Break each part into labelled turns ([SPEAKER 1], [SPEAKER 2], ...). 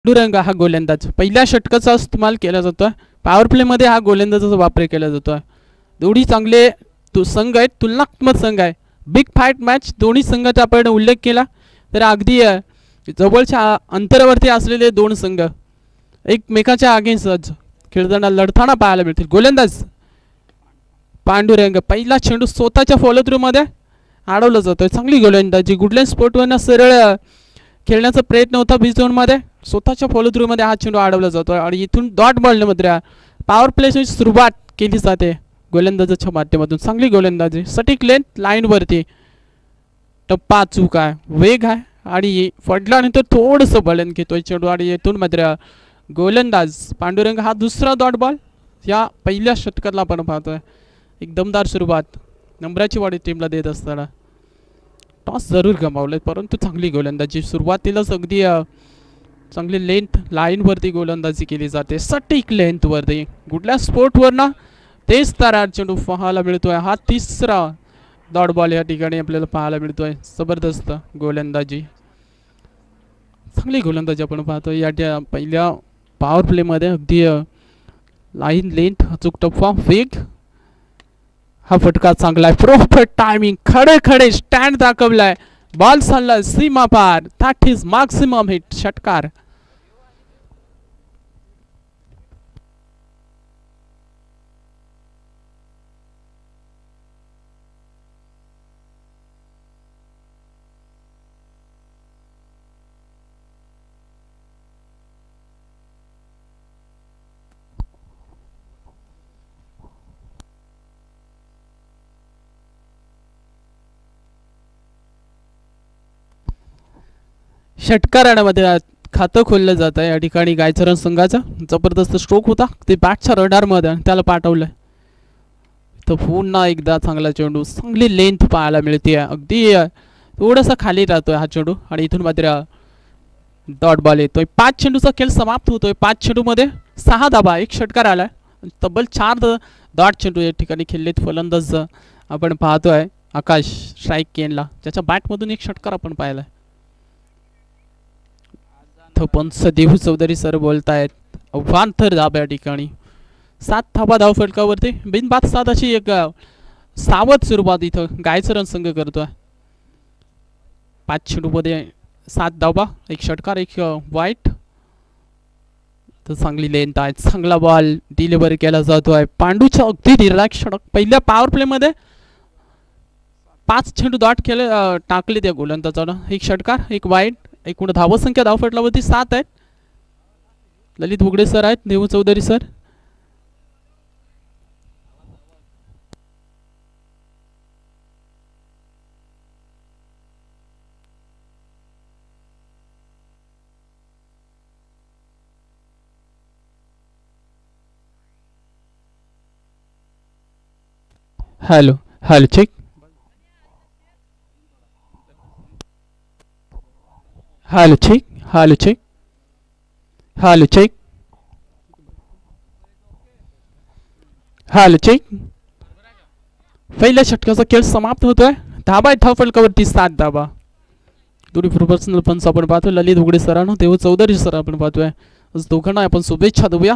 [SPEAKER 1] पांडुरंग हा गोलंदाज पहिल्या षटकाचा इस्तेमाल केला जातोय. पॉवर प्ले मध्ये हा गोलंदाजाचा वापर केला जातोय. दोन्ही चांगले संघ आहेत, तुलनात्मक संघ आहे. बिग फाईट मॅच दोन्ही संघाचा आपण उल्लेख केला तर अगदी जवळच्या अंतरावरती असलेले दोन संघ एकमेकाच्या अगेन्स्ट खेळताना लढताना पाहायला मिळतील. गोलंदाज पांडुरंग पहिला चेंडू स्वतःच्या फॉलो थ्रू मध्ये अडवला जातोय. चांगली गोलंदाजी. गुडलँड स्पोर्टवरनं सरळ खेळण्याचा प्रयत्न होता बी झोन मध्ये, स्वतःच्या फॉलो थ्रू मध्ये हा चेंडू अडवला जातोय आणि इथून डॉट बॉल मध्ये पॉवर प्लेची सुरुवात केली जाते गोलंदाजाच्या माध्यमातून. चांगली गोलंदाजी. सटीक लेंथ लाईन वरती. टप्पा चूक आहे, वेग आहे आणि फडल्यानंतर थोडंसं बळण घेतोय चेंडू आणि इथून मात्र गोलंदाज पांडुरंग हा दुसरा डॉट बॉल या पहिल्या षटकातला आपण पाहतोय. एक दमदार सुरुवात नंबराची वाढी टीमला देत असताना टॉस जरूर गमावले परंतु चांगली गोलंदाजी. सुरुवातीलाच अगदी चांगली लेंथ लाईनवरती गोलंदाजी केली जाते. सटीक लेंथवरती. कुठल्या स्पोर्टवरनं तेच तारा चेंडू पाहायला मिळतोय. हा तिसरा डॉट बॉल या ठिकाणी आपल्याला पाहायला मिळतोय. जबरदस्त गोलंदाजी. चांगली गोलंदाजी आपण पाहतोय या पहिल्या पॉवर प्लेमध्ये. अगदी लाईन लेंथ अचूक टप्पा वेग. हा फटका चांगला आहे. Proper timing. खडे खडे स्टँड दाखवलाय. बॉल चालला सीमा पार. That is maximum hit. षटकार. षटकारामध्ये खातं खोललं जात आहे या ठिकाणी गायचरण संघाचा. जबरदस्त स्ट्रोक होता ते बॅटच्या रडारमध्ये त्याला पाठवलंय. तर पुन्हा एकदा चांगला चेंडू. चांगली लेंथ पाहायला मिळते. अगदी थोडासा खाली राहतोय हा चेंडू आणि इथून मात्र डॉट बॉल येतोय. 5 चेंडूचा खेळ समाप्त होतोय. 5 चेंडूमध्ये 6 धाबा. एक षटकार आलाय. तब्बल 4 डॉट चेंडू या ठिकाणी खेळलेत फलंदाज आपण पाहतोय आकाश स्ट्राईक केनला, ज्याच्या बॅटमधून एक षटकार आपण पाहिलाय. पंच देहू चौधरी सर बोलतायत. अवांतर धाब या ठिकाणी. 7 धाबा धाव फलकावरती बिनबाद सात अशी एक सावध सुरुवात इथं गायचरण संघ करतोय. 5 चेंडूमध्ये 7 धाबा, एक षटकार, एक वाईट. तर चांगली लेंथ आहे. चांगला बॉल डिलिव्हर केला जातोय. पांडूच्या अगदी निर्णायक षटक. पहिल्या पॉवर प्ले मध्ये 5 चेंडू डॉट केले टाकले त्या गोलंदाजानं. एक षटकार, एक वाईट. एकूण धावसंख्या धावफटलावरती 7 आहेत. ललित बुगडे सर आहेत, Dehu Chaudhari sir. Hello hello check. Hello check. Hello check. Hello check. Hello check. पहिल्या षटकाचा खेळ समाप्त होतोय. धाबा आहे धाव फलकावरती 7 धाबा. दोन्ही प्रोफेशनल पंच आपण पाहतोय. ललित उघडे सरांनो, देव चौधरी सर आपण पाहतोय. दोघांना आपण शुभेच्छा देऊया.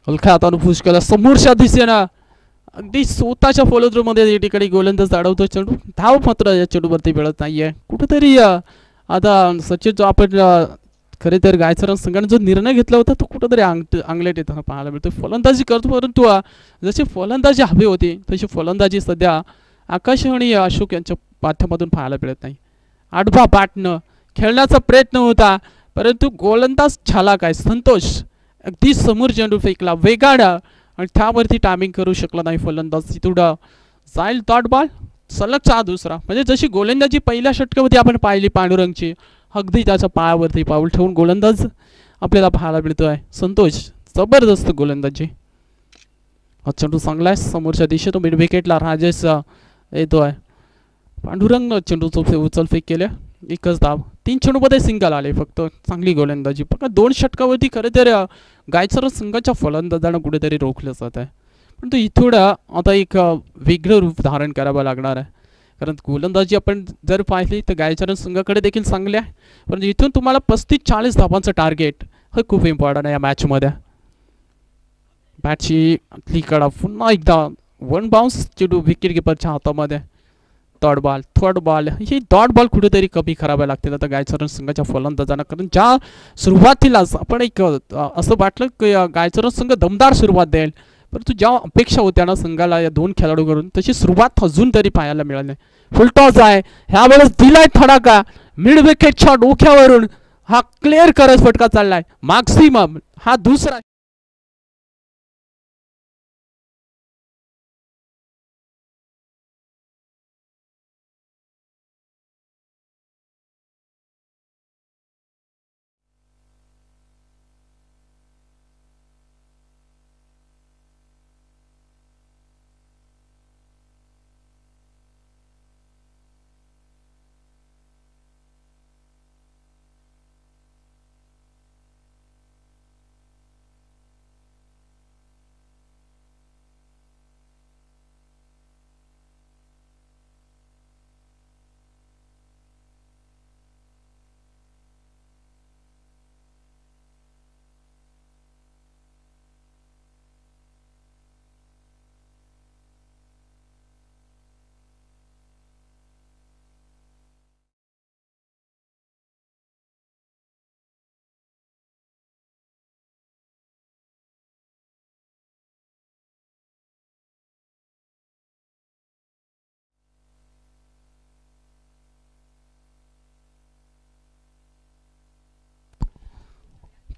[SPEAKER 1] हलक्या हातानं पुश केला समोरच्या दिशेनं. अगदी स्वतःच्या फॉलो थ्रू मध्ये या ठिकाणी गोलंदाज अडवतो चेंडू. धाव मात्र या चेंडूवरती मिळत नाहीये. कुठेतरी आता सचिन जो आपण खरे तर गायचरण संघाने जो निर्णय घेतला होता तो कुठेतरी अंगलट येताना पाहायला मिळतो. फलंदाजी करतो परंतु जशी फलंदाजी हवी होती तशी फलंदाजी सध्या आकाश आणि अशोक यांच्या माध्यमातून पाहायला मिळत नाही. आडवा बॅटनं खेळण्याचा प्रयत्न होता परंतु गोलंदाज झाला काय संतोष. अगदी समोर चेंडू फेकला वेगानं आणि त्यावरती टायमिंग करू शकला नाही फलंदाज. थोडा जाईल डॉट बॉल. सलगचा दुसरा. म्हणजे जशी गोलंदाजी पहिल्या षटकामध्ये आपण पाहिली पांडुरंगची, अगदी त्याच्या पायावरती पाऊल ठेवून गोलंदाज आपल्याला पाहायला मिळतोय संतोष. जबरदस्त गोलंदाजी. हा चेंडू चांगला आहे समोरच्या दिशेतून मिड विकेटला राजेश येतोय. पांडुरंग चेंडूचं उचलफेक केल्या, एकच धाव. 3 चेंडूमध्ये सिंगल आले फक्त. चांगली गोलंदाजी. फक्त 2 षटकावरती खरं तर गायचर संघाच्या फलंदाजांना कुठेतरी रोखलं जात आहे. परंतु इथून आता एक वेगळं रूप धारण करावं लागणार आहे. कारण गोलंदाजी आपण जर पाहिली तर गायचरण संघाकडे देखील चांगले आहे, परंतु इथून तुम्हाला 35-40 धावांचं टार्गेट हे खूप इम्पॉर्टंट आहे या मॅचमध्ये. बॅटची आतली कडा पुन्हा एकदा 1 बाउन्स चेंडू विकेट किपरच्या हातामध्ये. थर्ड बॉल ही डॉट बॉल कुठेतरी कमी कराव्या लागतील आता गायचरण संघाच्या फलंदाजांना. कारण ज्या सुरुवातीलाच आपण एक असं वाटलं की गायचरण संघ दमदार सुरुवात देईल, परंतु ज्या अपेक्षा होत्या ना संघाला या 2 खेळाडूकडून तशी सुरुवात अजून तरी पाहायला मिळाली नाही. फुलटॉस आहे ह्या वेळेस दिलाय थडाका मिड विकेटच्या डोक्यावरून. हा क्लिअर करत फटका चाललाय मॅक्सिमम. हा दुसरा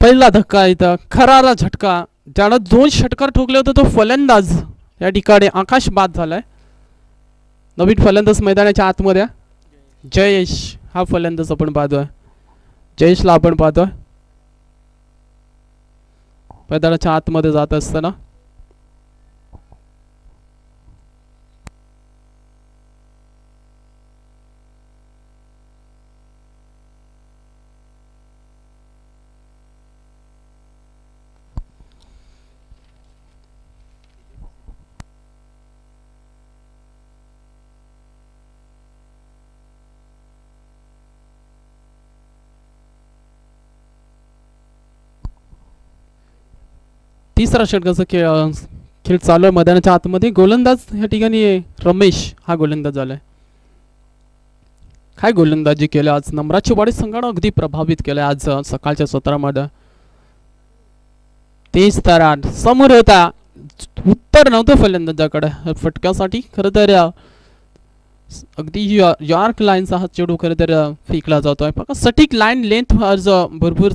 [SPEAKER 1] पहिला धक्का इथं खरारा झटका. ज्यानं 2 षटकार ठोकले होते तो फलंदाज या ठिकाणी आकाश बाद झालाय. नवीन फलंदाज मैदानाच्या आतमध्ये जयेश हा फलंदाज आपण पाहतोय. जयेशला आपण पाहतोय मैदानाच्या आतमध्ये जात असताना. तिसरा षटकाचा खेळ चालू आहे मैदानाच्या आतमध्ये. गोलंदाज या ठिकाणी रमेश हा गोलंदाज झालाय. काय गोलंदाजी केली आज. नम्राची वाडी संघानं अगदी प्रभावित केलं आज सकाळच्या सत्रामध्ये. 30 तराट समोर होता, उत्तर नव्हतं फलंदाजाकडे फटक्यासाठी. खरं तर अगदी यॉर्क लाईनचा हा चेंडू खरं तर फेकला जातोय. फक्त सटीक लाईन लेंथ आज भरपूर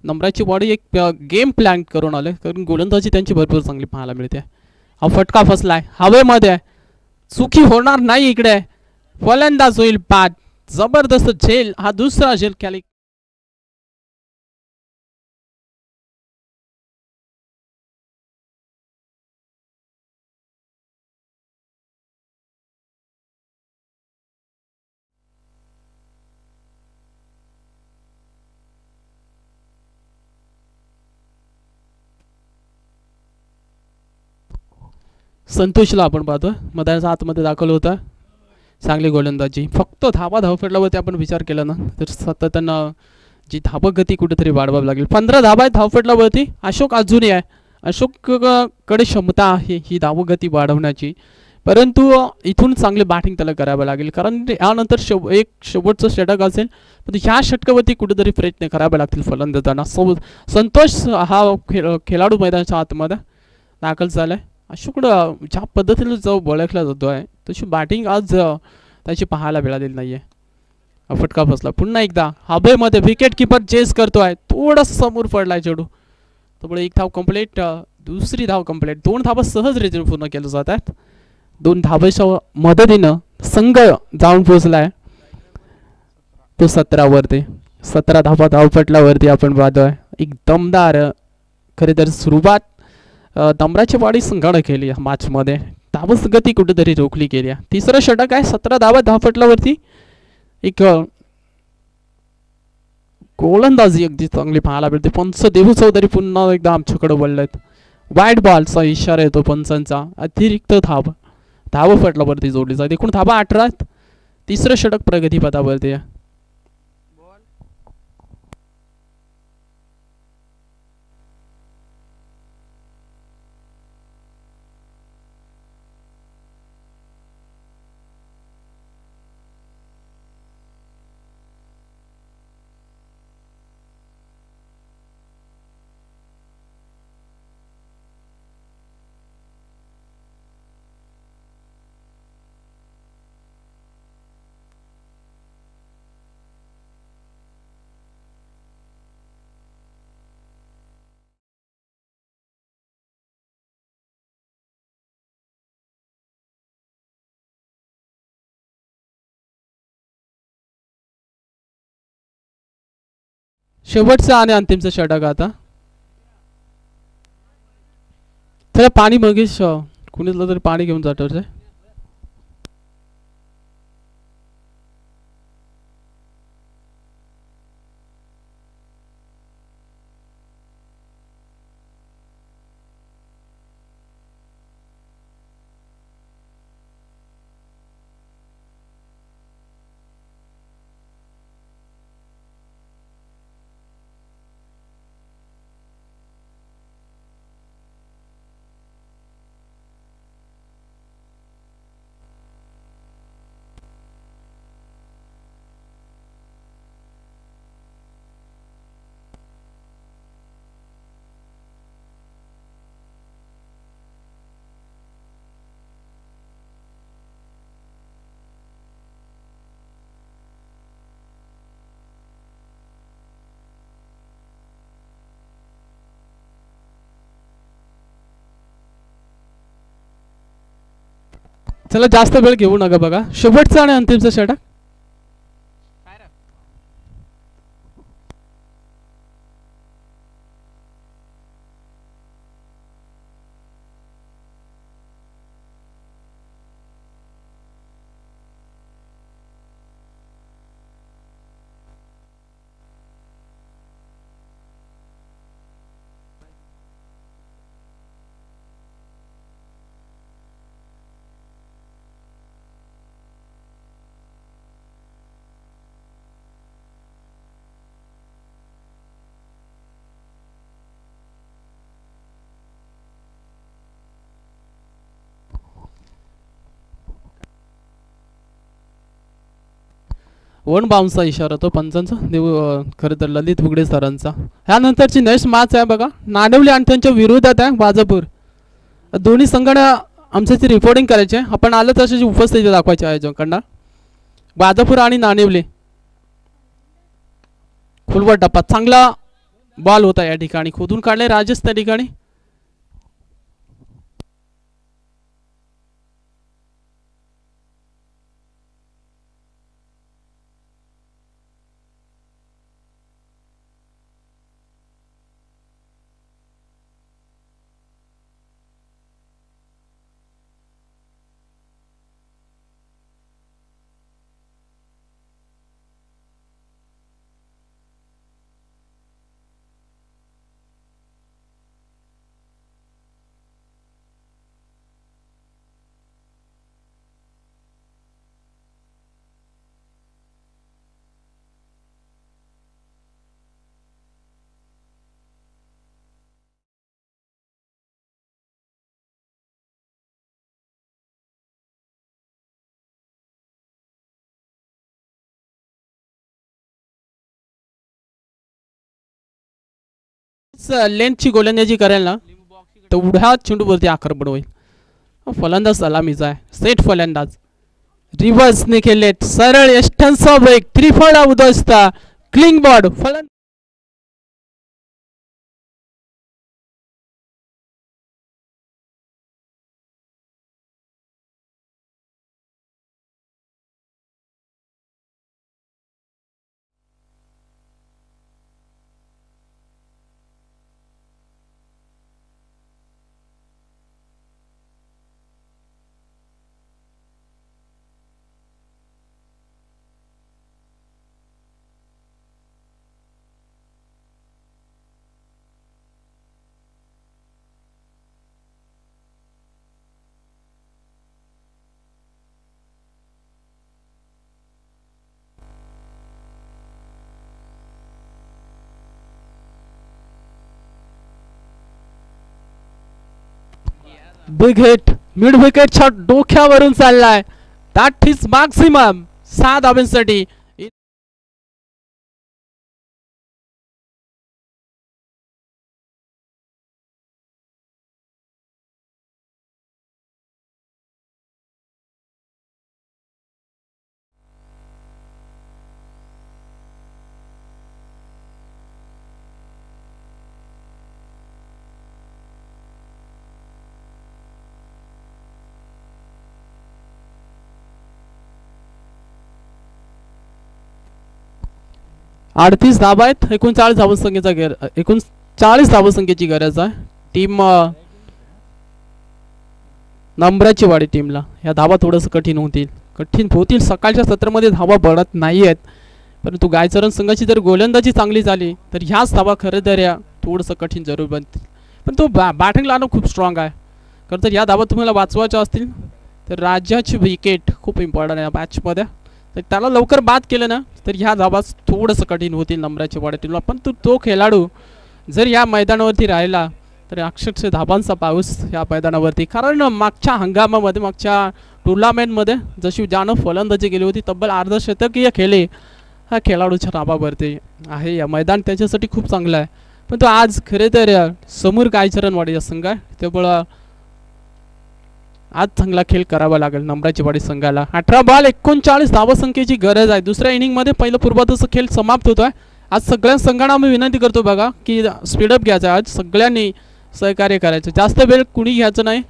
[SPEAKER 1] नम्राची बॉडी एक गेम प्लॅन करून आले, कारण गोलंदाजी त्यांची भरपूर चांगली पाहायला मिळते. हा फटका फसलाय हवेमध्ये, चुकी होणार नाही इकडे. फलंदाज होईल बाद. जबरदस्त झेल, हा दुसरा झेल केली. संतोषला आपण पाहतोय मैदानाच्या आतमध्ये दाखल होता. चांगली गोलंदाजी. फक्त धावफटल्यावरती आपण विचार केला ना तर सातत्यानं जी धावगती कुठेतरी वाढवावी लागेल. 15 धावा आहेत धावफटल्यावरती. अशोक अजूनही आहे, अशोक कडे क्षमता आहे ही धावगती वाढवण्याची, परंतु इथून चांगली बॅटिंग त्याला करावं लागेल, कारण यानंतर एक शेवटचं षटक असेल. पण ह्या षटकावरती कुठेतरी प्रयत्न करावे लागतील फलंदाजांना. संतोष हा खेळाडू मैदानाच्या आतमध्ये दाखल झालाय. अशोक ज्या पद्धतीने जो ओळखला जातो आहे तशी बॅटिंग आज त्याची पाहायला मिळालेली नाहीये. फटका फसला पुन्हा एकदा हवेमध्ये. विकेट किपर चेस करतोय, थोडासा समोर पडलाय चेंडू. त्यामुळे 1 धाव कंप्लीट, दुसरी धाव कंप्लीट. 2 धावा सहजरित्या पूर्ण केल्या जात आहेत. 2 धावेच्या मदतीनं संघ जाऊन पोहोचलाय तो 17 वरती. 17 धावा धावपटलावरती आपण पाहतोय. एक दमदार खरे तर सुरुवात दमराचेवाडी संघानं केली या मॅचमध्ये. धावस गती कुठेतरी रोखली गेली आहे. तिसरं षटक आहे, 17 धावा धावपटलावरती. एक गोलंदाजी अगदी चांगली पाहायला मिळते. पंच देहू चौधरी पुन्हा एकदा आमच्याकडे वळलेत. वाईट बॉलचा इशारा येतो पंचांचा. अतिरिक्त धावपटलावरती जोडली जाते. एकूण धावा 18. तिसरं षटक प्रगतीपथावरती आहे. शेवटचं आणि अंतिमचं षटक आता. त्याला पाणी मगेश कुणीतलं तरी पाणी घेऊन जातो रे. चला जास्त वेळ घेऊ नका बघा. शेवटचं आणि अंतिमचं षटक. वन बाउन्सचा इशारा तो पंचांचा देऊ खरं तर ललित बुगडे सरांचा. ह्यानंतरची नेक्स्ट मॅच आहे बघा, नाडवली आणि त्यांच्या विरोधात आहे वाजापूर. दोन्ही संघांना आमच्याची रिपोर्टिंग करायची आहे. आपण आलं तशी उपस्थिती दाखवायची आहे जोकडनं. वाजापूर आणि नाणेवले. खुलवट टप्पा चांगला बॉल होता या ठिकाणी. खोदून काढले राजेश त्या ठिकाणी. लेंथची गोलंदाजी करेल ना तेवढ्या चेंडूवरती आक्रमण होईल. फलंदाज सलामीचा आहे. सेट फलंदाज रिव्हर्सने खेळलेत सरळ यष्टांचा वेग त्रिफळा उदस्त क्लिंग बॉर्ड फलंदाज. बिग हिट मिड विकेटच्या डोक्यावरून चाललाय. That is maximum 6 धावांसाठी. अडतीस धावा आहेत. 39 धावसंख्येचा 39 धावसंख्येची गरज आहे टीम नंबराची वाडी टीमला. या धावा थोडंसं कठीण होतील. सकाळच्या सत्रामध्ये धावा पडत नाही आहेत, परंतु गायचरण संघाची जर गोलंदाजी चांगली झाली तर ह्याच धावा खरं तर या थोडंसं कठीण जरूर बनतील. पण तो बॅटिंग लाईन खूप स्ट्रॉंग आहे. खरं तर या धावा तुम्हाला वाचवायच्या असतील तर राजाची विकेट खूप इम्पॉर्टंट आहे मॅचमध्ये. तर त्याला लवकर बाद केलं ना तर ह्या धावा थोडंसं कठीण होतील नंबराची वाडी टीमला. पण तो खेळाडू जर या मैदानावरती राहिला तर अक्षरशः धाबांचा पाऊस या मैदानावरती. कारण मागच्या हंगामामध्ये मागच्या टुर्नामेंटमध्ये जशी ज्यानं फलंदाजी केली होती तब्बल अर्धशतकीय खेळले हा खेळाडूच्या नावावरती आहे. या मैदान त्याच्यासाठी खूप चांगलं आहे. पण तो आज खरे तर समोर गायचरणवाडी संघ आहे, त्यामुळं आज चांगला खेळ करावा लागेल नंबराची वाडी संघाला. 18 बॉल 39 धावसंख्येची गरज आहे. दुसऱ्या इनिंगमध्ये पहिलं पूर्वार्धाचा खेळ समाप्त होतोय. आज सगळ्या संघांना आम्ही विनंती करतो बघा की स्पीडअप घ्यायचा. आज सगळ्यांनी सहकार्य करायचं, जास्त वेळ कुणी घ्यायचं नाही.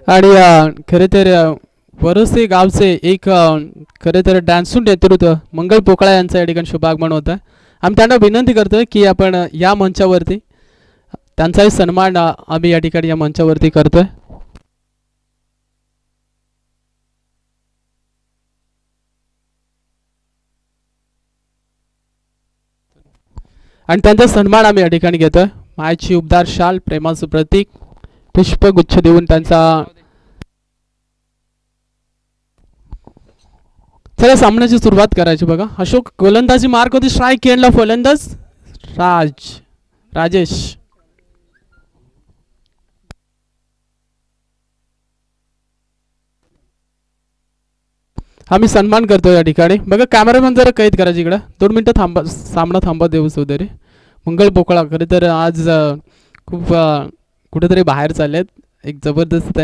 [SPEAKER 1] आणि खरे तर वरसे गावचे एक खरे तर डान्सून नेतृत्व मंगल पोकळा यांचं या ठिकाणी शुभागमन होतं. आम्ही त्यांना विनंती करतो की आपण या मंचावरती त्यांचाही सन्मान आम्ही या ठिकाणी या मंचावरती करतोय. आणि त्यांचा सन्मान आम्ही या ठिकाणी घेतोय. मायची उबदार शाल, प्रेमाचं प्रतीक, पुष्पगुच्छ देऊन त्यांचा. चला सामन्याची सुरुवात करायची बघा. अशोक गोलंदाजी मार्क होती. स्ट्राईक एंडला फलंदाज राजेश. आम्ही सन्मान करतो या ठिकाणी बघा. कॅमेरामॅन जरा कैद करायची इकडं 2 मिनिटं थांबा, सामना थांबा देऊ सोदरे. मंगल पोकळा खरे तर आज खूप कुठेतरी बाहेर चाललेत. एक जबरदस्त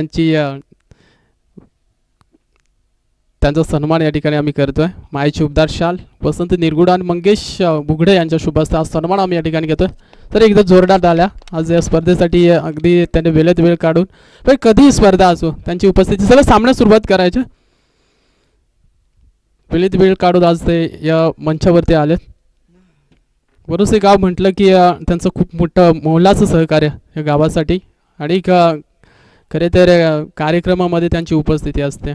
[SPEAKER 1] त्यांचा सन्मान या ठिकाणी आम्ही करतोय. मायची उबदार शाल, वसंत निरगुडा आणि मंगेश बुगडे यांच्या शुभस्था सन्मान आम्ही या ठिकाणी घेतोय. तर एकदा जोरदार आल्या आज या स्पर्धेसाठी. अगदी त्यांनी वेळेत वेळ काढून, पण कधीही स्पर्धा असो त्यांची उपस्थिती. सगळं सामन्यात सुरुवात करायची. वेळेत वेळ काढून आज ते या मंचावरती आलेत. वरोसे गाव म्हटलं की त्यांचं खूप मोठं मोलाचं सहकार्य या गावासाठी. आणि खरे तर कार्यक्रमामध्ये त्यांची उपस्थिती असते.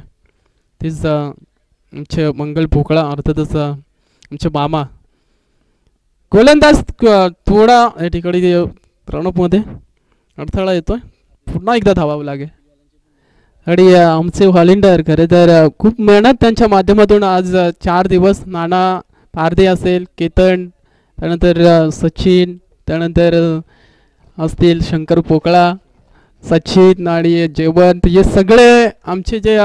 [SPEAKER 1] तीच आमचे मंगल पोकळा अर्थातच आमचे मामा. गोलंदाज थोडा या ठिकाणी रणपमध्ये अडथळा येतोय. पुन्हा एकदा धावावं लागेल. आणि आमचे व्हॉलेंटियर खरे तर खूप मेहनत त्यांच्या माध्यमातून आज 4 दिवस नाना पारदे असेल, केतन, त्यानंतर सचिन, त्यानंतर असतील शंकर पोकळा, सचिन आणि जयवंत, हे सगळे आमचे जे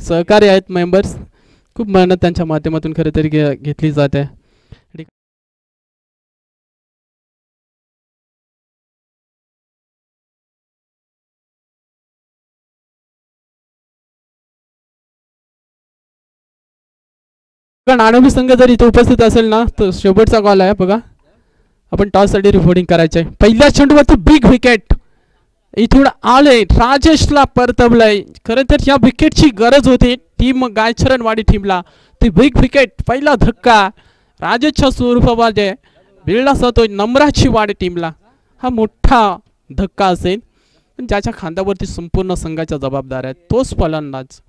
[SPEAKER 1] सहकारी आहेत मेंबर्स, खूप मेहनत त्यांच्या माध्यमातून खरं तरी घेतली जाते. नाणवली संघ जर इथे उपस्थित असेल ना तर शेवटचा कॉल आहे बघा. आपण टॉससाठी रिपोर्टिंग करायचं आहे. पहिल्या चेंडूवरती बिग विकेट इथून आले, राजेशला परतवलंय. खरं तर या विकेटची गरज होती टीम गायचरणवाडी टीमला. ती बिग विकेट, पहिला धक्का राजेशच्या स्वरूपामध्ये भिडला जातोय नम्राची वाडी टीमला. हा मोठा धक्का असेल पण ज्याच्या खांद्यावरती संपूर्ण संघाच्या जबाबदार आहे तोच फलंदाज.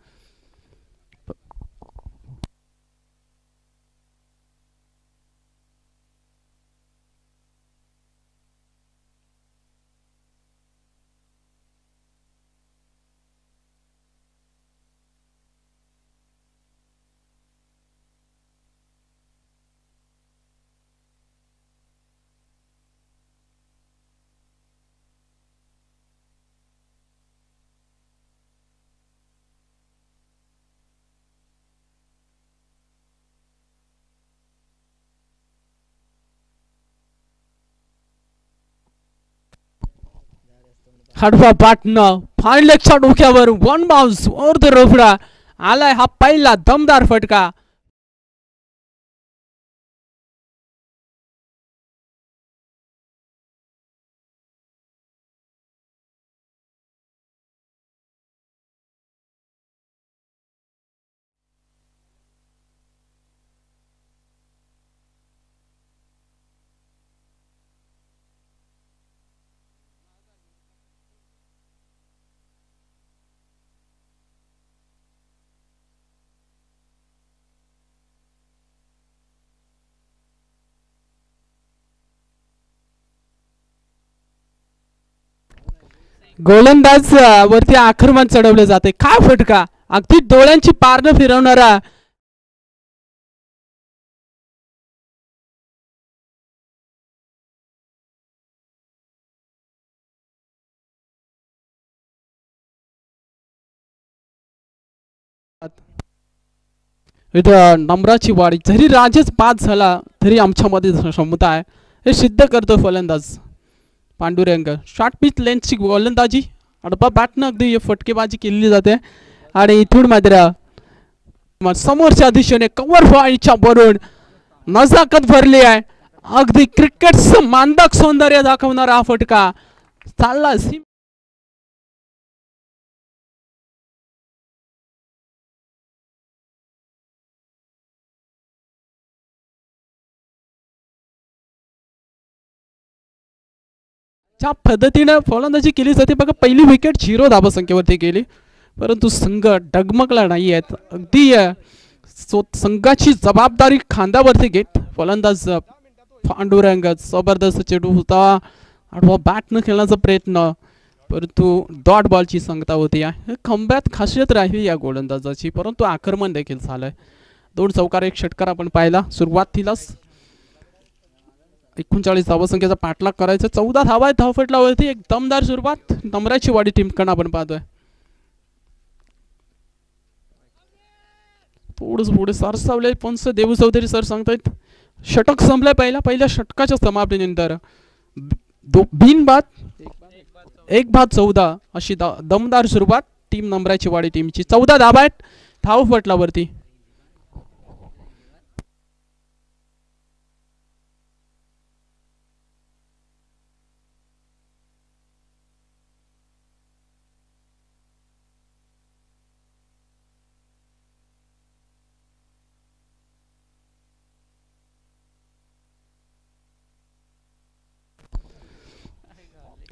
[SPEAKER 1] हडवा पाटणं फायलेक्सच्या डोक्यावर वन बाउन्स ओर द रोफडा आलाय. हा पहिला दमदार फटका. गोलंदाज वरती आक्रमण चढवले जाते. काय फटका, अगदी डोळ्यांची पारणं फिरवणारा. इथं नम्राची वाडी, जरी राजेश बाद झाला तरी आमच्यामध्ये क्षमता आहे हे सिद्ध करतो फलंदाज पांडुरंग. शॉर्ट पिच लेन्थची गोलंदाजी, अडपा बॅटनं अगदी फटकेबाजी केली जाते. आणि इथून मात्र समोरच्या दिशेने कव्हर पॉईंटच्या वरून नजाकत भरली आहे. अगदी क्रिकेटचं मांदक सौंदर्य दाखवणारा हा फटका चालला. ज्या पद्धतीनं फलंदाजी केली जाते बघा, पहिली विकेट 0 धावसंख्येवरती गेली परंतु संघ डगमगला नाही आहेत. अगदी संघाची जबाबदारी खांद्यावरती घेत फलंदाज पांडुरंग जबरदस्त चेंडू होता. आडवा बॅटनं खेळण्याचा प्रयत्न परंतु डॉट बॉलची संगता होती. खंब्यात खासियत राहिली या गोलंदाजाची परंतु आक्रमण देखील झालंय. 2 चौकार 1 षटकार आपण पाहिला. सुरुवातीलाच 39 धावसंख्येचा पाठलाग करायचा. 14 धावा आहेत धावफटलावरती. एक दमदार सुरुवात नम्राची वाडी टीमकडून आपण पाहतोय. थोडंच पुढे सरसावले पंच देऊ चौधरी सर सांगतायत षटक संपलाय. पहिल्या षटकाच्या समाप्तीनंतर बिनबाद 1 बाद 14 अशी दमदार सुरुवात टीम नम्राची वाडी टीमची. 14 धावा आहेत धावफटलावरती.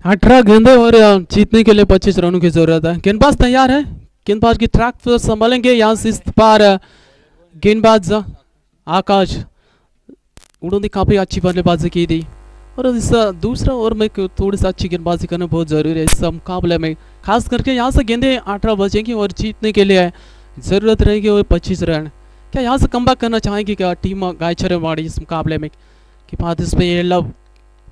[SPEAKER 1] अठारह गेंदों और जीतने के लिए 25 रनों की जरूरत है. गेंदबाज तैयार है. गेंदबाज की ट्रैक पर संभालेंगे. यहाँ से इस बार गेंदबाज आकाश उन्होंने काफी अच्छी बल्लेबाजी की थी और इस दूसरा ओवर में थोड़ी सा अच्छी गेंदबाजी करना बहुत ज़रूरी है इस मुकाबले में, खास करके यहाँ से गेंदें 18 बचेंगी और जीतने के लिए ज़रूरत रहेगी और 25 रन। क्या यहाँ से कमबैक करना चाहेंगी क्या टीम गायचरवाड़ी इस मुकाबले में? कि बात इस पे ये लव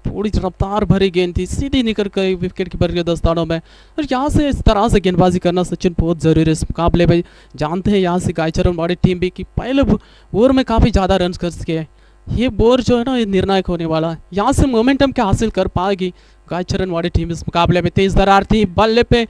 [SPEAKER 1] थोड़ी रफ्तार भरी गेंद थी, सीधी निकल गई विकेट कीपर के दस्तानों में। और यहाँ से इस तरह से गेंदबाजी करना सचिन बहुत ज़रूरी है इस मुकाबले में। जानते हैं यहाँ से गायचरवाड़ी टीम भी कि पहले ओवर में काफ़ी ज़्यादा रन कर सके, ये बोर जो है ना ये निर्णायक होने वाला है। यहाँ से मोमेंटम क्या हासिल कर पाएगी गायचरवाड़ी टीम इस मुकाबले में? तेज दरार थी, बल्ले पे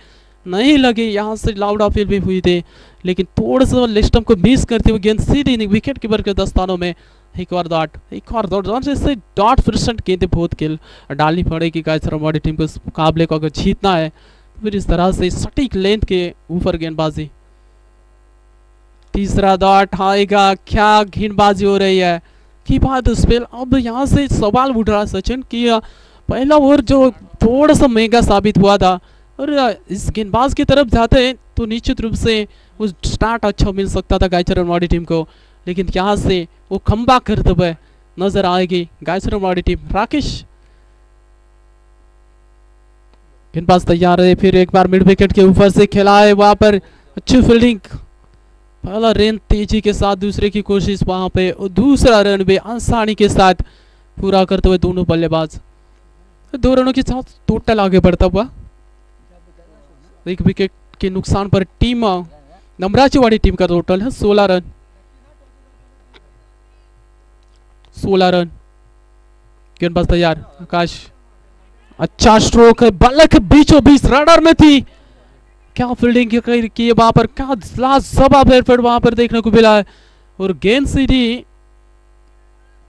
[SPEAKER 1] नहीं लगी, यहाँ से लाउड अपील भी हुई थी, लेकिन थोड़ा सा लिस्टम को मिस करते हुए गेंद सीधी विकेट कीपर के दस्तानों में। एक और डॉट इससे डॉट % गेंदें बहुत खेल डालनी पड़ेगी गायचरवाड़ी टीम को इस मुकाबले को अगर जीतना है। तो फिर इस तरह से सटीक लेंथ के ऊपर गेंदबाजी। तीसरा डॉट आएगा, क्या गेंदबाजी हो रही है की बात उस पर। अब यहाँ से सवाल उठ रहा सचिन कि पहला ओवर जो थोड़ा सा महंगा साबित हुआ था और इस गेंदबाज की तरफ जाते तो निश्चित रूप से उस स्टार्ट अच्छा मिल सकता था गायचरवाड़ी टीम को, लेकिन यहाँ से वो कमबैक करते हुए नजर आएगी गायचरवाड़ी टीम। राकेश गेंदबाज तैयार है, फिर एक बार मिड विकेट के ऊपर से खेला है, वहां पर अच्छी फील्डिंग, पहला रन तेजी के साथ, दूसरे की कोशिश वहां पे और दूसरा रन भी आसानी के साथ पूरा करते हुए दोनों बल्लेबाज 2 रनों के साथ टोटल आगे बढ़ता हुआ। एक विकेट के नुकसान पर टीम नमराचीवाड़ी टीम का टोटल है 16 रन। 16 रन। गेंदबाज तैयार, आकाश अच्छा स्ट्रोक है, बल्ले के बीचों बीच रनर में थी, क्या फील्डिंग की वहां पर, क्या लाजवाब एफर्ट वहां पर देखने को मिला है। और गेंद सीधी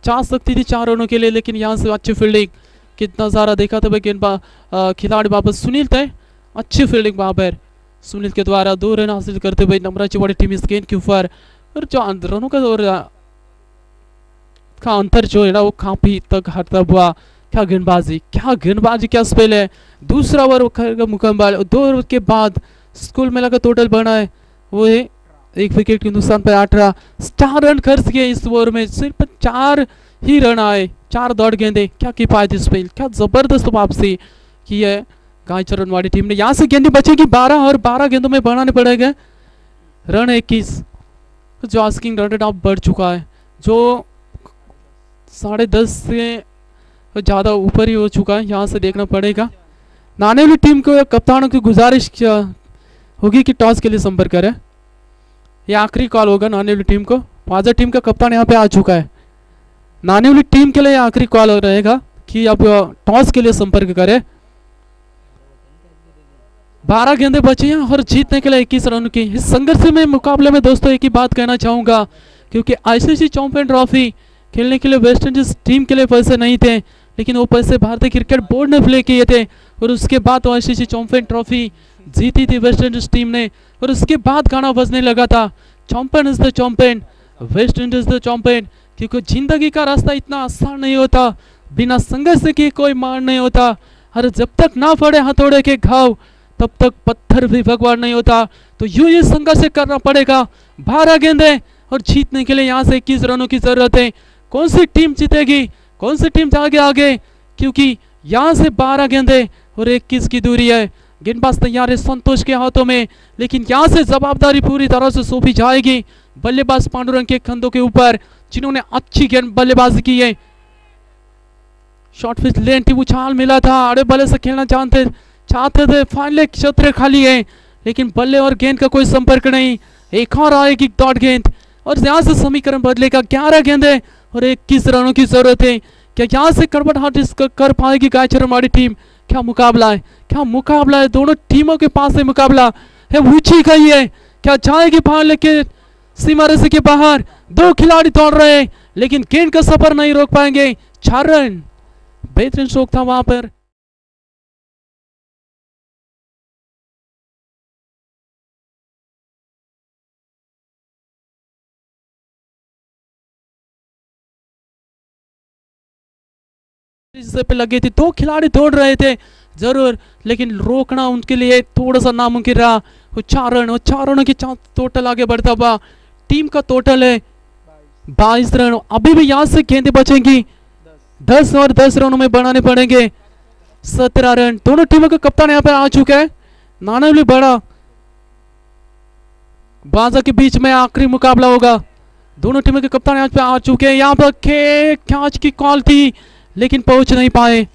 [SPEAKER 1] जा सकती थी 4 रनों के लिए, लेकिन यहां से अच्छी फील्डिंग, कितना सारा देखा था गेंदबाज खिलाड़ी वापस सुनील थे, अच्छी फील्डिंग वहां पर सुनील के द्वारा 2 रन हासिल करते हुए नमराचीवाड़ी टीम इस गेंद के ऊपर। और जो रनों का और का अंतर जो है ना वो काफी तक हटता हुआ। क्या गेंदबाजी क्या स्पेल है। दूसरा ओवर मुकम्मल, 2 ओवर के बाद स्कूल मेला का टोटल बना है वो है 1 विकेट के नुकसान पर 18। 4 रन खर्च किए इस ओवर में, सिर्फ 4 ही रन आए, 4 दौड़ गेंदे, क्या किफायती स्पेल, क्या जबरदस्त वापसी की है गायचरवाड़ी टीम ने। यहाँ से गेंदें बचेगी 12 और 12 गेंदों में बनाने पड़ेगा रन 21। जो आस्किंग रन आउट बढ़ चुका है, जो 10.5 से ज़्यादा ऊपर ही हो चुका है। यहाँ से देखना पड़ेगा। नानेवली टीम को कप्तानों की गुजारिश होगी कि टॉस के लिए संपर्क करें, यह आखिरी कॉल होगा नानेवली टीम को। वाजा टीम का कप्तान यहाँ पे आ चुका है, नानेवली टीम के लिए आखिरी कॉल रहेगा कि अब टॉस के लिए संपर्क करें। 12 गेंदे बची हैं और जीतने के लिए 21 रन की। इस संघर्ष में मुकाबले में दोस्तों एक ही बात कहना चाहूंगा, क्योंकि आईसीसी चैंपियन ट्रॉफी खेलने के लिए वेस्ट इंडीज टीम के लिए पैसे नहीं थे, लेकिन वो पैसे भारतीय क्रिकेट बोर्ड ने प्ले किए थे और उसके बाद तो आईसीसी चैंपियन ट्रॉफी जीती थी वेस्ट इंडीज टीम ने। और उसके बाद गाना बजने लगा था, champion is the champion, West Indies the champion. क्योंकि जिंदगी का रास्ता इतना आसान नहीं होता, बिना संघर्ष के कोई मान नहीं होता। अरे जब तक ना पड़े हथौड़े के घाव तब तक पत्थर भी भगवान नहीं होता। तो यूं ही संघर्ष करना पड़ेगा। 12 गेंदे और जीतने के लिए यहाँ से 21 रनों की जरूरत है। कौन सी टीम जीतेगी, कौन सी टीम जाएगी आगे, क्योंकि यहाँ से 12 गेंदे और 21 की दूरी है। गेंदबाज तैयार है संतोष के हाथों में, लेकिन यहाँ से जवाबदारी पूरी तरह से सौंपी जाएगी बल्लेबाज पांडुरंग के कंधों के ऊपर, जिन्होंने अच्छी गेंद बल्लेबाजी की है। शॉर्ट पिच लेन की उछाल मिला था, अड़े बल्ले से खेलना चाहते थे, फाइनल क्षेत्र खाली है, लेकिन बल्ले और गेंद का कोई संपर्क नहीं। एक और आएगी डॉट गेंद और यहाँ से समीकरण बदलेगा। 11 गेंदे और 21 रनों की जरूरत है। क्या यहाँ से करवट कर पाएगी गायचरवाड़ी टीम? क्या मुकाबला है, क्या मुकाबला है, दोनों टीमों के पास है मुकाबला है, ऊंची गई है। क्या जाएगी फाइनल के सीमा रेखा के बाहर? 2 खिलाड़ी दौड़ रहे हैं, लेकिन गेंद का सफर नहीं रोक पाएंगे। 4 रन, बेहतरीन स्ट्रोक था वहां पर। पे लगे थे, 2 खिलाड़ी दौड़ रहे थे जरूर, लेकिन रोकना उनके लिए थोड़ा सा नामुमकिन रहा। 4 रन और 4 रनों की टोटल आगे बढ़ता हुआ टीम का टोटल है 22 रन। अभी भी यहाँ से गेंदें बचेंगी 10 और 10 रनों में बनाने पड़ेंगे 17 रन। दोनों टीमों के कप्तान यहाँ पर आ चुके हैं। नानावली बड़ा बाजा के बीच में आखिरी मुकाबला होगा। दोनों टीमों के कप्तान यहाँ पे आ चुके हैं। यहाँ पर कैच की कॉल थी लेकिन पहुंच नहीं पाए।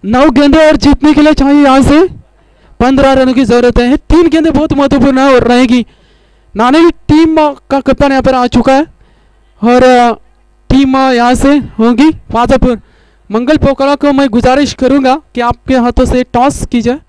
[SPEAKER 1] नौ गेंदे और जीतने के लिए चाहिए यहां से 15 रनों की जरूरत है। 3 गेंदे बहुत महत्वपूर्ण है और रहेगी। नाने की टीम का कप्तान यहाँ पर आ चुका है और टीम यहाँ से होगी माधापुर। मंगल पोखरा को मैं गुजारिश करूंगा कि आपके हाथों से टॉस की जाए।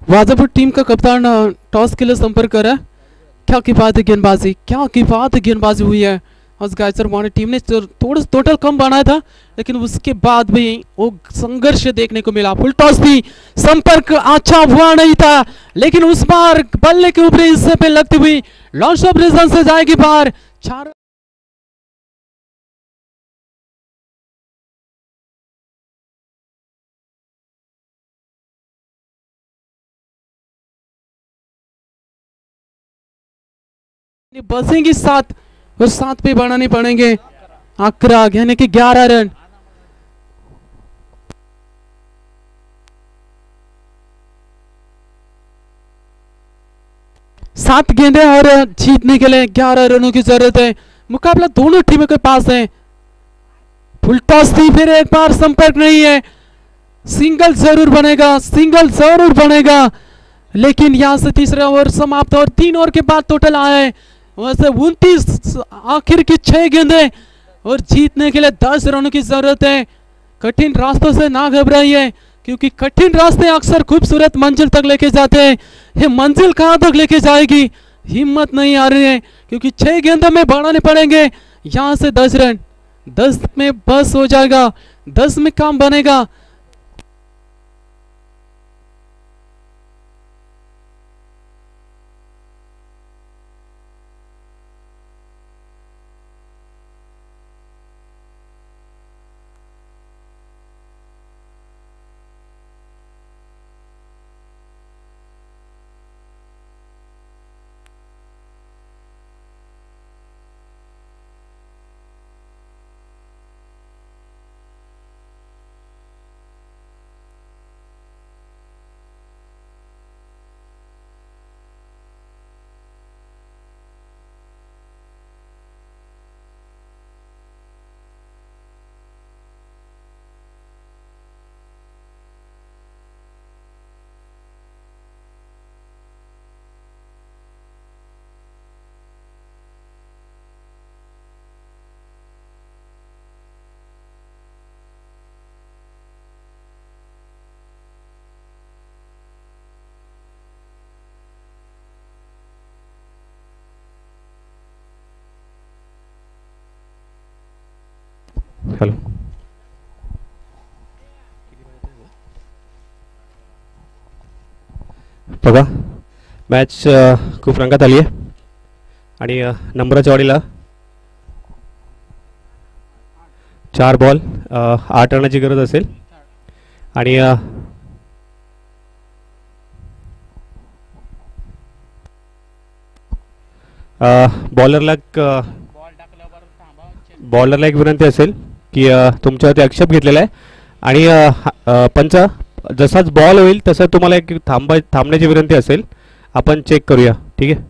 [SPEAKER 1] वाजापुर टीम का कप्तान टॉस के लिए संपर्क कर रहा है। क्या की बात है गेंदबाजी, क्या की बात है गेंदबाजी हुई है। आज गायसर वाणी टीम ने थोड़ा टोटल कम बनाया था लेकिन उसके बाद भी वो संघर्ष देखने को मिला। फुल टॉस थी, संपर्क अच्छा हुआ नहीं था लेकिन उस बार बल्ले के ऊपरी हिस्से पे लगती हुई लॉन्च ऑफ रिजन से जाएगी बाहर। 4 बसेंगी 7 और 7 पे बढ़ाने पड़ेंगे। आकरा यानी कि 11 रन। सात गेंदे और जीतने के लिए 11 रनों की जरूरत है। मुकाबला दोनों टीमों के पास है। फुल टॉस थी, फिर एक बार संपर्क नहीं है। सिंगल जरूर बनेगा, सिंगल जरूर बनेगा लेकिन यहां से तीसरा ओवर समाप्त और 3 ओवर के बाद टोटल आया है वैसे 29। आखिर की 6 गेंदे और जीतने के लिए 10 रनों की जरूरत है। कठिन रास्तों से ना घबराइए क्योंकि कठिन रास्ते अक्सर खूबसूरत मंजिल तक लेके जाते हैं। ये मंजिल कहां तक लेके जाएगी हिम्मत नहीं आ रही है क्योंकि 6 गेंदों में बढ़ाने पड़ेंगे यहां से 10 रन। 10 में बस हो जाएगा, 10 में काम बनेगा।
[SPEAKER 2] हॅलो बघा मॅच खूप रंगात आली आहे आणि नंबराच्या वाढीला 4 बॉल 8 रनाची गरज असेल आणि बॉलरला बॉलरला एक विनंती असेल की तुमच्यावरती आक्षेप घेतलेला आहे आणि पंच जसाच बॉल होईल तसं तुम्हाला एक थांबण्याची विनंती असेल. आपण चेक करूया, ठीक आहे.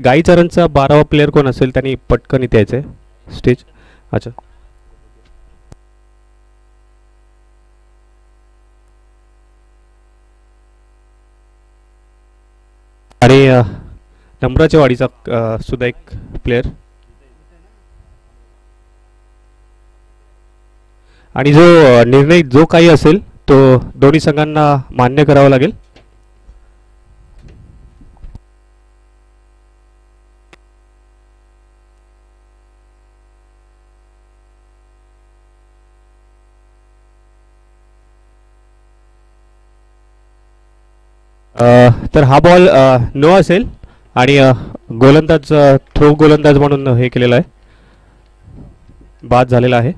[SPEAKER 2] गाईचरणचा 12वा प्लेअर कोण असेल त्यांनी पटकन इथे यायचं आहे स्टेज. अच्छा. आणि नम्राच्या वाडीचा सुद्धा एक प्लेअर. आणि जो निर्णय जो काही असेल तो दोन्ही संघांना मान्य करावा लागेल. तर हा बॉल नो असेल आणि गोलंदाज थ्रो गोलंदाज म्हणून हे केलेलं आहे, बाद झालेला आहे.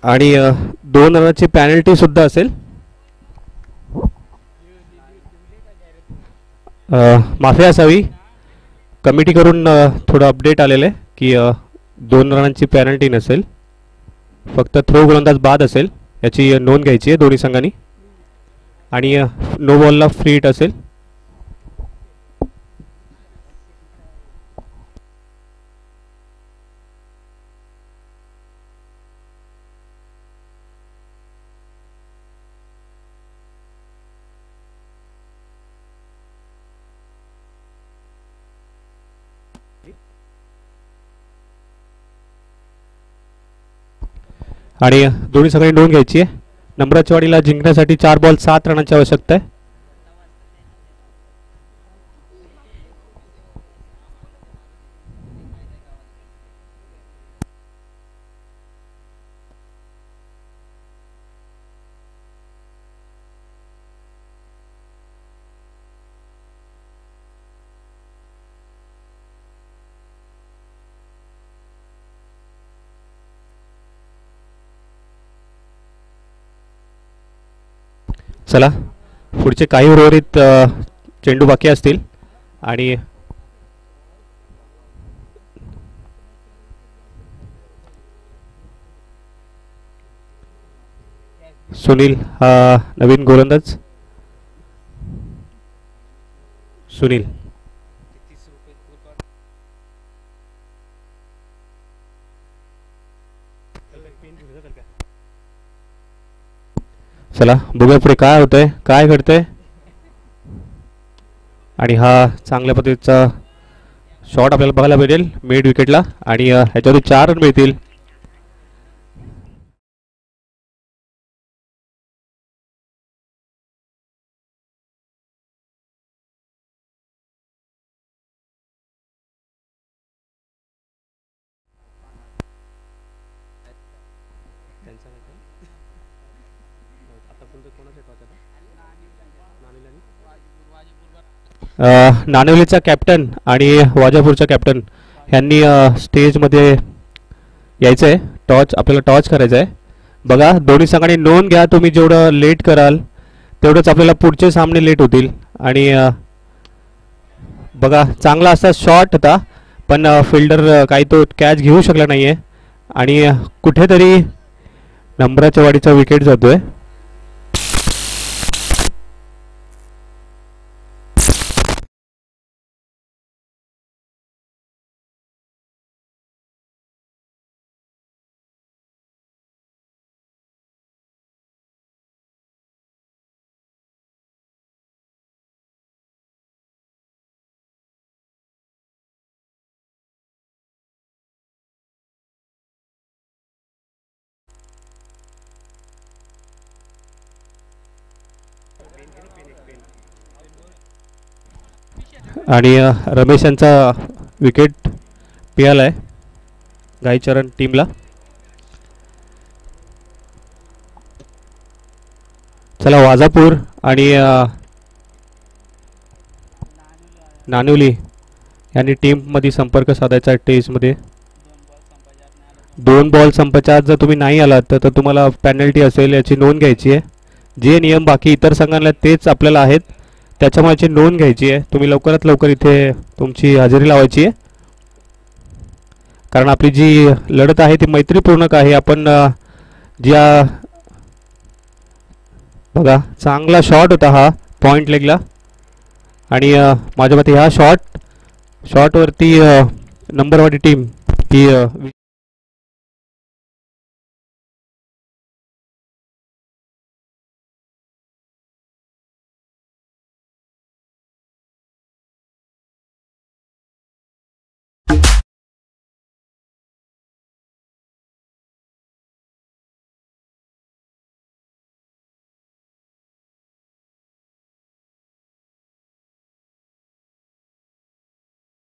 [SPEAKER 2] आणि 2 रनाची पॅनल्टी सुद्धा असेल. माफी असावी, कमिटी करून थोडं अपडेट आलेलं आहे की 2 रनांची पॅनल्टी नसेल, फक्त थ्रो गोलंदाज बाद असेल याची नोंद घ्यायची आहे दोन्ही संघांनी. आणि नो बॉलला फ्री हिट असेल. आणि दोन्ही संघांनी नोंद घ्यायची आहे. नम्राच्या वाडीला जिंकण्यासाठी 4 बॉल 7 रनांची आवश्यकता आहे. चला पुढचे काही ओव्हरीत चेंडू बाकी असतील आणि सुनील हा नवीन गोलंदाज. सुनील चला बघूया पुढे काय होतंय, काय घडतंय. आणि हा चांगल्या पद्धतीचा शॉट आपल्याला बघायला भेटेल मिड विकेटला आणि ह्याच्यावर 4 रन मिळतील. नाणेवलीचा कॅप्टन आणि वाजापूरचा कॅप्टन ह्यांनी स्टेजमध्ये यायचं आहे. आपल्याला टॉच करायचं आहे. बघा दोन्ही संघांनी नोंद घ्या, तुम्ही जेवढं लेट कराल तेवढंच आपल्याला पुढचे सामने लेट होतील. आणि बघा चांगला असा शॉट होता पण फिल्डर काही तो कॅच घेऊ शकला नाही आहे आणि कुठेतरी नम्राच्या वाडीचा विकेट जातोय. आणि रमेश यांचा विकेट मिळाला आहे गायचरण टीमला. चला वाजापूर आणि नानुली यांनी टीममध्ये संपर्क साधायचा आहे टेस्टमध्ये. 2 बॉल संपायच्या आत जर तुम्ही नाही आलात तर तुम्हाला पेनल्टी असेल, याची नोंद घ्यायची आहे. जे नियम बाकी इतर संघांना तेच आपल्याला आहेत, त्याच्यामुळे याची नोंद घ्यायची आहे. तुम्ही लवकरात लवकर इथे तुमची हजेरी लावायची आहे, कारण आपली जी लढत आहे ती मैत्रीपूर्ण आहे. आपण ज्या बघा चांगला शॉट होता हा पॉइंट लेगला, आणि माझ्या मते ह्या शॉटवरती नंबरवाली टीम ही